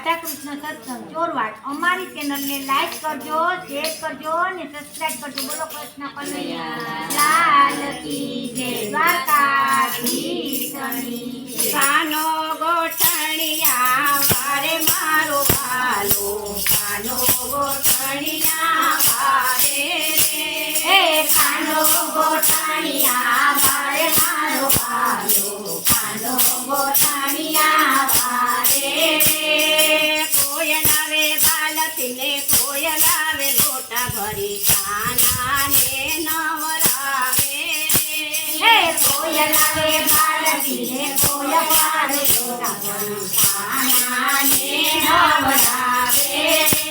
રાધાકૃષ્ણ સત્સંગ ચોરવાડ અમારી ચેનલને લાઈક કરજો, શેર કરજો અને સબસ્ક્રાઇબ કરજો. બોલો કૃષ્ણ કનૈયા લાલ કી જય. દ્વારકાધીશની કાનો ગોઠણિયા વારે મારો ભાલો, કાનો ગોઠણિયા વારે રે. એ કાનો ગોઠણિયા વારે મારો ભાલો, કાનો ગોઠણિયા વારે રે. કોયલ આવે બાલકને, કોયલ આવે લોટા ભરી, કાનાને નવરાવે રે. હે કોયલ આવે બાળકીને, કોયલ આવે લોટા ભરી, કાનાને નવરાવે રે.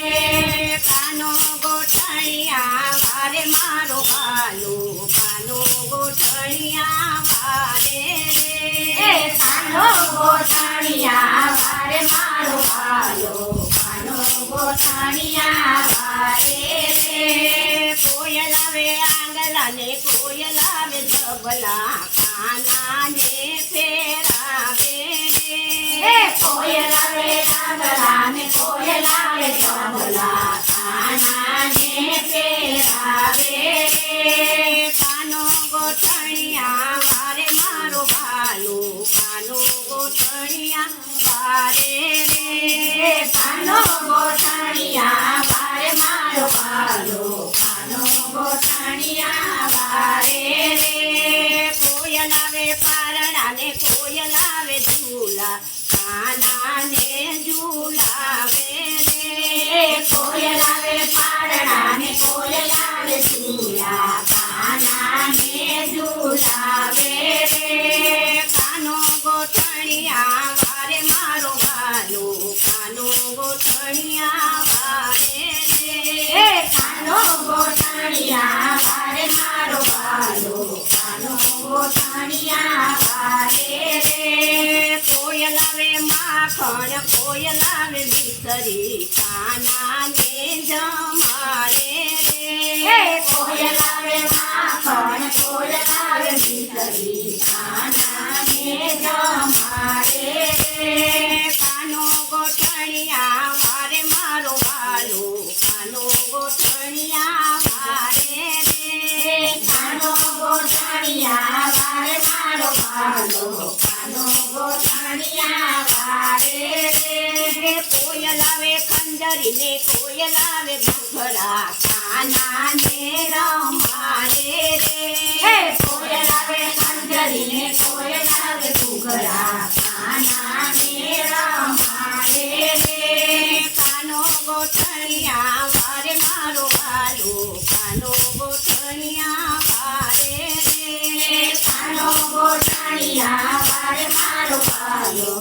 કાનો ગોઠણિયા વારે મારો ભાલો, કાનો ગોઠણિયા વારે રે. એ કાનો ગોઠણિયા વારે મારો ભાલો, કાનો ગોઠણિયા વારે રે. કોયલ આવે આંગલાને, કોયલ આવે ધબલા, કાનાને ફેરાવે રે. એ કોયલ આવે આંગળાને, કોયલ આવે ધબલા, કાનાને પહેરાવે રે. કાનો ગોઠણિયા વારે મારો ભાલો, કાનો ગોઠણિયા વારે રે. એ કાનો ગોઠણિયા વારે મારો ભાલો, કાનો ગોઠણિયા વારે રે. કોયલ આવે પારણાને, કોયલ આવે ઝૂલા, કાનાને ઝૂલાવે રે. એ કોયલ આવે પારણાને, કોયલ આવે ઝૂલા, કાનાને ઝૂલાવે રે. કાનો ગોઠણિયા વારે મારો ભાલો, કાનો ગોઠણિયા વારે રે. એ કાનો ગોઠણિયા વારે મારો ભાલો, કાનો ગોઠણિયા વારે રે. કોયલ આવે માખણ, કોયલ આવે મિસરી, કાનાને જમાડે રે. એ કોયલ આવે માખણ, કોયલ આવે ભીતરી, કાનાને જમાડે રે. કાનો ગોઠણિયા વારે મારો ભાલો, કાનો ગોઠણિયા વારે રે. એ કાનો ગોઠણિયા વારે મારો ભાલો, કાનો ગોઠણિયા વારે રે. કોયલ આવે ખંજરીને, કોયલ આવે ઘૂઘરા, કાનાને રમાડે રે. એ કોયલ આવે ખંજરીને, કોયલ આવે ઘૂઘરા, કાનાને રમાડે રે. કાનો ગોઠણિયા વારે મારો ભાલો, કાનો ગોઠણિયા વારે રે. કાનો ગોઠણિયા વારે મારો ભાલો,